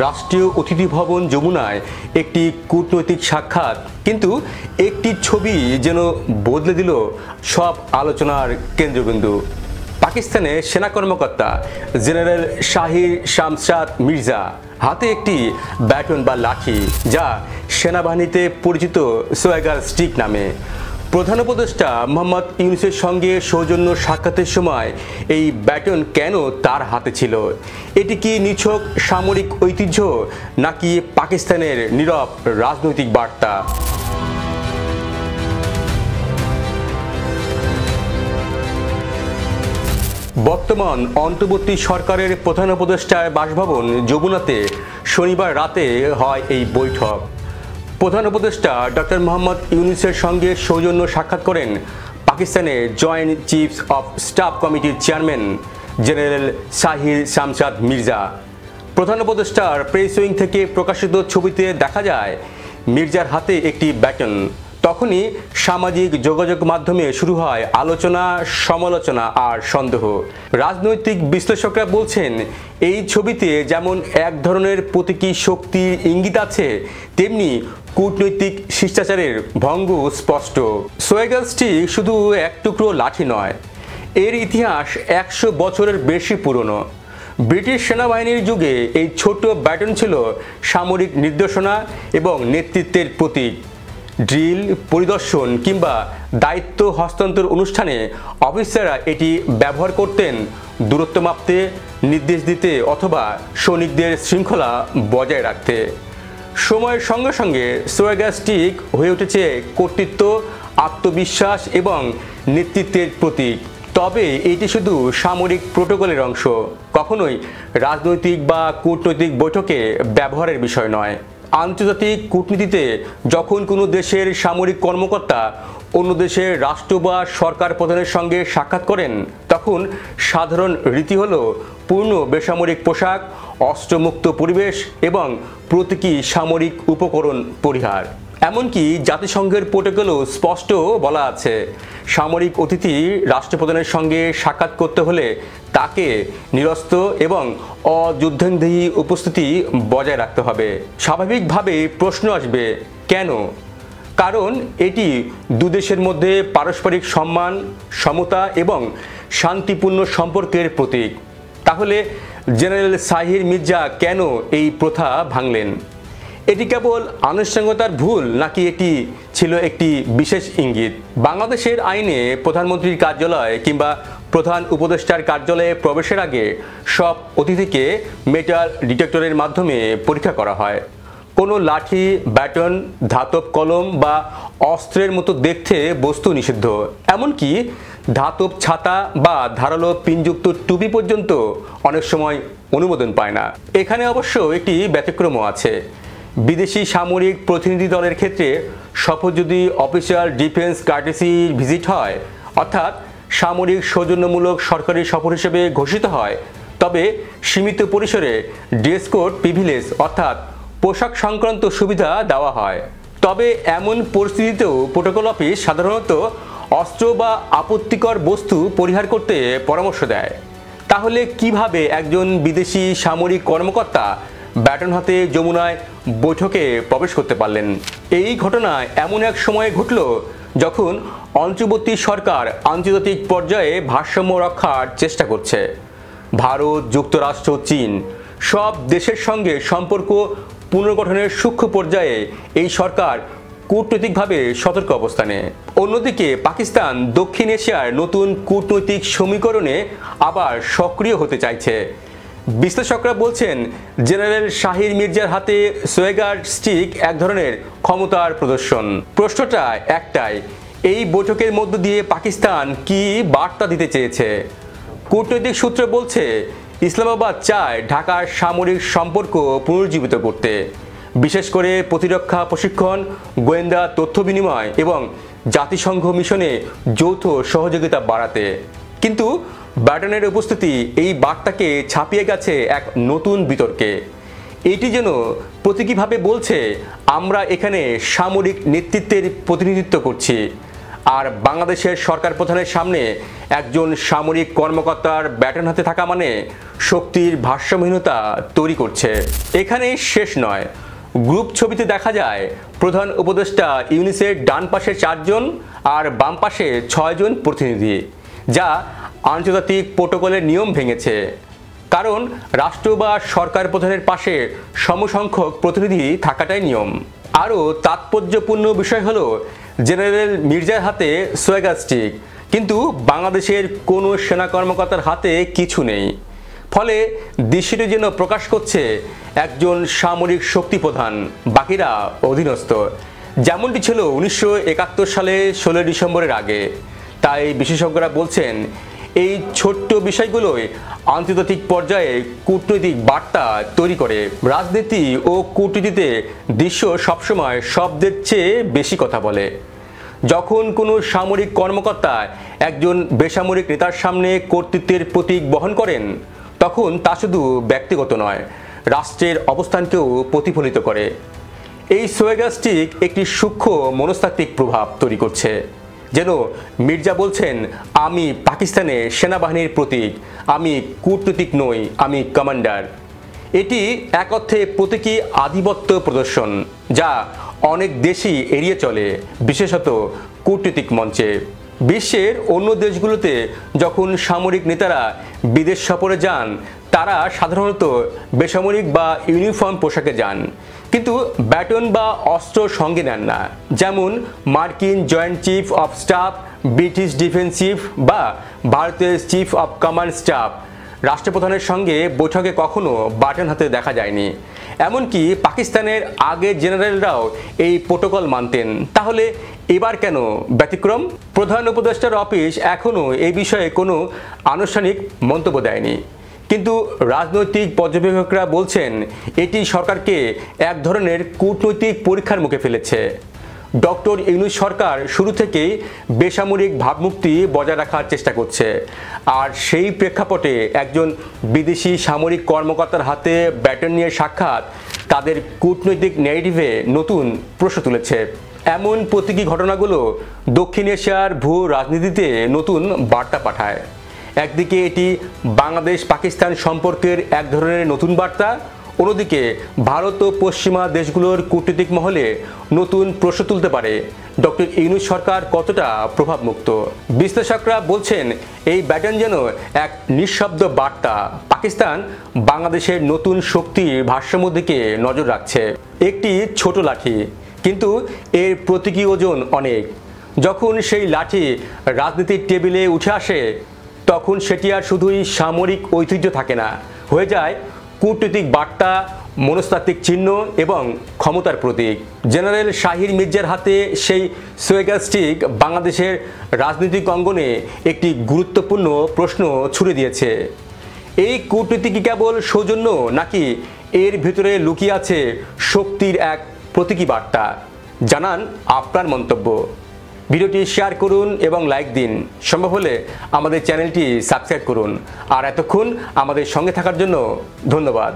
রাষ্ট্রীয় অতিথি ভবন যমুনায় একটি কূটনৈতিক সাক্ষাৎ, কিন্তু একটি ছবি যেন বদলে দিল সব আলোচনার কেন্দ্রবিন্দু। পাকিস্তানে সেনা কর্মকর্তা জেনারেল শাহির শামশাদ মির্জা হাতে একটি ব্যাটন বা লাঠি, যা সেনাবাহিনীতে পরিচিত সোয়াগার স্টিক নামে। প্রধান উপদেষ্টা মোহাম্মদ ইউনূসের সঙ্গে সৌজন্য সাক্ষাতের সময় এই ব্যাটন কেন তার হাতে ছিল? এটি কি নিছক সামরিক ঐতিহ্য, নাকি পাকিস্তানের নীরব রাজনৈতিক বার্তা? বর্তমান অন্তর্বর্তী সরকারের প্রধান উপদেষ্টার বাসভবন যমুনাতে শনিবার রাতে হয় এই বৈঠক। প্রধান উপদেষ্টা ডক্টর মোহাম্মদ ইউনূসের সঙ্গে সৌজন্য সাক্ষাৎ করেন পাকিস্তানের জয়েন্ট চিফস অফ স্টাফ কমিটির চেয়ারম্যান জেনারেল শাহির শামশাদ মির্জা। প্রধান উপদেষ্টার প্রেস উইং থেকে প্রকাশিত ছবিতে দেখা যায় মির্জার হাতে একটি ব্যাটন। তখনই সামাজিক যোগাযোগ মাধ্যমে শুরু হয় আলোচনা, সমালোচনা আর সন্দেহ। রাজনৈতিক বিশ্লেষকরা বলছেন, এই ছবিতে যেমন এক ধরনের প্রতীকী শক্তির ইঙ্গিত আছে, তেমনি কূটনৈতিক শিষ্টাচারের ভঙ্গ স্পষ্ট। সোয়াগার স্টিক শুধু এক টুকরো লাঠি নয়, এর ইতিহাস 100 বছরের বেশি পুরনো। ব্রিটিশ সেনাবাহিনীর যুগে এই ছোট ব্যাটন ছিল সামরিক নির্দেশনা এবং নেতৃত্বের প্রতীক। ড্রিল, পরিদর্শন কিংবা দায়িত্ব হস্তান্তর অনুষ্ঠানে অফিসাররা এটি ব্যবহার করতেন দূরত্ব মাপতে, নির্দেশ দিতে অথবা সৈনিকদের শৃঙ্খলা বজায় রাখতে। সময়ের সঙ্গে সঙ্গে সোয়াগার স্টিক হয়ে উঠেছে কর্তৃত্ব, আত্মবিশ্বাস এবং নেতৃত্বের প্রতীক। তবে এটি শুধু সামরিক প্রোটোকলের অংশ, কখনোই রাজনৈতিক বা কূটনৈতিক বৈঠকে ব্যবহারের বিষয় নয়। আন্তর্জাতিক কূটনীতিতে যখন কোনো দেশের সামরিক কর্মকর্তা অন্য দেশের রাষ্ট্র বা সরকার প্রধানের সঙ্গে সাক্ষাৎ করেন, তখন সাধারণ রীতি হল পূর্ণ বেসামরিক পোশাক, অস্ত্রমুক্ত পরিবেশ এবং প্রতীকী সামরিক উপকরণ পরিহার। এমনকি জাতিসংঘের প্রোটোকলেও স্পষ্ট বলা আছে, সামরিক অতিথি রাষ্ট্রপ্রধানের সঙ্গে সাক্ষাৎ করতে হলে তাকে নিরস্ত্র এবং অযুদ্ধাঙ্গী উপস্থিতি বজায় রাখতে হবে। স্বাভাবিকভাবে প্রশ্ন আসবে, কেন? কারণ এটি দুদেশের মধ্যে পারস্পরিক সম্মান, সমতা এবং শান্তিপূর্ণ সম্পর্কের প্রতীক। তাহলে জেনারেল শাহির মির্জা কেন এই প্রথা ভাঙলেন? এটি কেবল আনুষ্ঠানিকতার ভুল, নাকি এটি ছিল একটি বিশেষ ইঙ্গিত? বাংলাদেশের আইনে প্রধানমন্ত্রীর কার্যালয় কিংবা প্রধান উপদেষ্টার কার্যালয়ে প্রবেশের আগে সব অতিথিকে মেটাল ডিটেক্টরের মাধ্যমে পরীক্ষা করা হয়। কোনো লাঠি, ব্যাটন, ধাতব কলম বা অস্ত্রের মতো দেখতে বস্তু নিষিদ্ধ। এমনকি ধাতব ছাতা বা ধারালো পিনযুক্ত টুপি পর্যন্ত অনেক সময় অনুমোদন পায় না। এখানে অবশ্য একটি ব্যতিক্রমও আছে। বিদেশি সামরিক প্রতিনিধি দলের ক্ষেত্রে শপথ যদি অফিসিয়াল ডিফেন্স কার্টেসি ভিজিট হয়, অর্থাৎ সামরিক সৌজন্যমূলক সরকারি সফর হিসেবে ঘোষিত হয়, তবে সীমিত পরিসরে ড্রেস কোড প্রিভিলেজ অর্থাৎ পোশাক সংক্রান্ত সুবিধা দেওয়া হয়। তবে এমন পরিস্থিতিতেও প্রোটোকল অফিস সাধারণত অস্ত্র বা আপত্তিকর বস্তু পরিহার করতে পরামর্শ দেয়। তাহলে কিভাবে একজন বিদেশি সামরিক কর্মকর্তা ব্যাটন হাতে যমুনায় বৈঠকে প্রবেশ করতে পারলেন? এই ঘটনা এমন এক সময়ে ঘটল যখন অন্তর্বর্তী সরকার আন্তর্জাতিক পর্যায়ে ভারসাম্য রক্ষার চেষ্টা করছে। ভারত, যুক্তরাষ্ট্র, চীন সব দেশের সঙ্গে সম্পর্ক পুনর্গঠনের সূক্ষ্ম পর্যায়ে এই সরকার কূটনৈতিকভাবে সতর্ক অবস্থানে। অন্যদিকে পাকিস্তান দক্ষিণ এশিয়ার নতুন কূটনৈতিক সমীকরণে আবার সক্রিয় হতে চাইছে। বিশ্লেষকরা বলছেন, জেনারেল শাহির মির্জার হাতে সোয়াগার স্টিক এক ধরনের ক্ষমতার প্রদর্শন। প্রশ্নটা একটাই, এই বৈঠকের মধ্য দিয়ে পাকিস্তান কি বার্তা দিতে চেয়েছে? কূটনৈতিক সূত্র বলছে, ইসলামাবাদ চায় ঢাকার সামরিক সম্পর্ক পুনর্জীবিত করতে, বিশেষ করে প্রতিরক্ষা প্রশিক্ষণ, গোয়েন্দা তথ্য বিনিময় এবং জাতিসংঘ মিশনে যৌথ সহযোগিতা বাড়াতে। কিন্তু ব্যাটনের উপস্থিতি এই বার্তাকে ছাপিয়ে গেছে এক নতুন বিতর্কে। এটি যেন প্রতীকীভাবে বলছে, আমরা এখানে সামরিক নেতৃত্বের প্রতিনিধিত্ব করছি, আর বাংলাদেশের সরকার প্রধানের সামনে একজন সামরিক কর্মকর্তার ব্যাটন হাতে থাকা মানে শক্তির ভারসাম্যহীনতা তৈরি করছে। এখানেই শেষ নয়, গ্রুপ ছবিতে দেখা যায় প্রধান উপদেষ্টা ইউনূসের ডান পাশে 4 জন আর বাম পাশে 6 জন প্রতিনিধি, যা আন্তর্জাতিক প্রোটোকলের নিয়ম ভেঙেছে। কারণ রাষ্ট্র বা সরকার প্রধানের পাশে সমসংখ্যক প্রতিনিধি থাকাটাই নিয়ম। আরও তাৎপর্যপূর্ণ বিষয় হলো জেনারেল মির্জার হাতে সোয়েগার স্টিক, কিন্তু বাংলাদেশের কোনো সেনা কর্মকর্তার হাতে কিছু নেই। ফলে দৃশ্যটি যেন প্রকাশ করছে একজন সামরিক শক্তি প্রধান, বাকিরা অধীনস্থ, যেমনটি ছিল 1971 সালে 16 ডিসেম্বরের আগে। তাই বিশেষজ্ঞরা বলছেন এই ছোট্ট বিষয়গুলোই আন্তর্জাতিক পর্যায়ে কূটনৈতিক বার্তা তৈরি করে। রাজনীতি ও কূটনীতিতে দৃশ্য সবসময় শব্দের চেয়ে বেশি কথা বলে। যখন কোনো সামরিক কর্মকর্তা একজন বেসামরিক নেতার সামনে কর্তৃত্বের প্রতীক বহন করেন, তখন তা শুধু ব্যক্তিগত নয়, রাষ্ট্রের অবস্থানকেও প্রতিফলিত করে। এই সোয়েগার স্টিক একটি সূক্ষ্ম মনস্তাত্ত্বিক প্রভাব তৈরি করছে। যেন মির্জা বলছেন, আমি পাকিস্তানের সেনাবাহিনীর প্রতীক, আমি কূটনীতিক নই, আমি কমান্ডার। এটি এক অর্থে প্রতীকী আধিপত্য প্রদর্শন, যা অনেক দেশই এড়িয়ে চলে, বিশেষত কূটনীতিক মঞ্চে। বিশ্বের অন্য দেশগুলোতে যখন সামরিক নেতারা বিদেশ সফরে যান, তারা সাধারণত বেসামরিক বা ইউনিফর্ম পোশাকে যান, কিন্তু ব্যাটন বা অস্ত্র সঙ্গে নেন না। যেমন মার্কিন joint chief of staff, British defence chief বা ভারতের চিফ অফ কমান্ড স্টাফ রাষ্ট্রপ্রধানের সঙ্গে বৈঠকে কখনো ব্যাটন হাতে দেখা যায়নি। এমনকি পাকিস্তানের আগের জেনারেলরাও এই প্রোটোকল মানতেন। তাহলে এবার কেন ব্যতিক্রম? প্রধান উপদেষ্টার অফিস এখনও এই বিষয়ে কোনো আনুষ্ঠানিক মন্তব্য দেয়নি, কিন্তু রাজনৈতিক পর্যবেক্ষকরা বলছেন এটি সরকারকে এক ধরনের কূটনৈতিক পরীক্ষার মুখে ফেলেছে। ডক্টর ইউনূস সরকার শুরু থেকেই বেসামরিক ভাবমূর্তি বজায় রাখার চেষ্টা করছে, আর সেই প্রেক্ষাপটে একজন বিদেশি সামরিক কর্মকর্তার হাতে ব্যাটন নিয়ে সাক্ষাৎ তাদের কূটনৈতিক ন্যারেটিভে নতুন প্রশ্ন তুলেছে। এমন প্রতীকী ঘটনাগুলো দক্ষিণ এশিয়ার ভূ রাজনীতিতে নতুন বার্তা পাঠায়। একদিকে এটি বাংলাদেশ পাকিস্তান সম্পর্কের এক ধরনের নতুন বার্তা, অন্যদিকে ভারত ও পশ্চিমা দেশগুলোর কূটনৈতিক মহলে নতুন প্রশ্ন তুলতে পারে ডক্টর ইউনূস সরকার কতটা প্রভাবমুক্ত। বিশ্লেষকরা বলছেন এই ব্যাটন যেন এক নিঃশব্দ বার্তা, পাকিস্তান বাংলাদেশের নতুন শক্তির ভারসাম্যের দিকে নজর রাখছে। একটি ছোট লাঠি, কিন্তু এর প্রতীকী ওজন অনেক। যখন সেই লাঠি রাজনীতির টেবিলে উঠে আসে, তখন সেটি আর শুধুই সামরিক ঐতিহ্য থাকে না, হয়ে যায় কূটনৈতিক বার্তা, মনস্তাত্ত্বিক চিহ্ন এবং ক্ষমতার প্রতীক। জেনারেল শাহির মির্জার হাতে সেই সোয়েগার স্টিক বাংলাদেশের রাজনৈতিক অঙ্গনে একটি গুরুত্বপূর্ণ প্রশ্ন ছুড়ে দিয়েছে। এই কূটনীতি কি কেবল সৌজন্য, নাকি এর ভিতরে লুকিয়ে আছে শক্তির এক প্রতীকী বার্তা? জানান আপনার মন্তব্য। ভিডিওটি শেয়ার করুন এবং লাইক দিন। সম্ভব হলে আমাদের চ্যানেলটি সাবস্ক্রাইব করুন। আর এতক্ষণ আমাদের সঙ্গে থাকার জন্য ধন্যবাদ।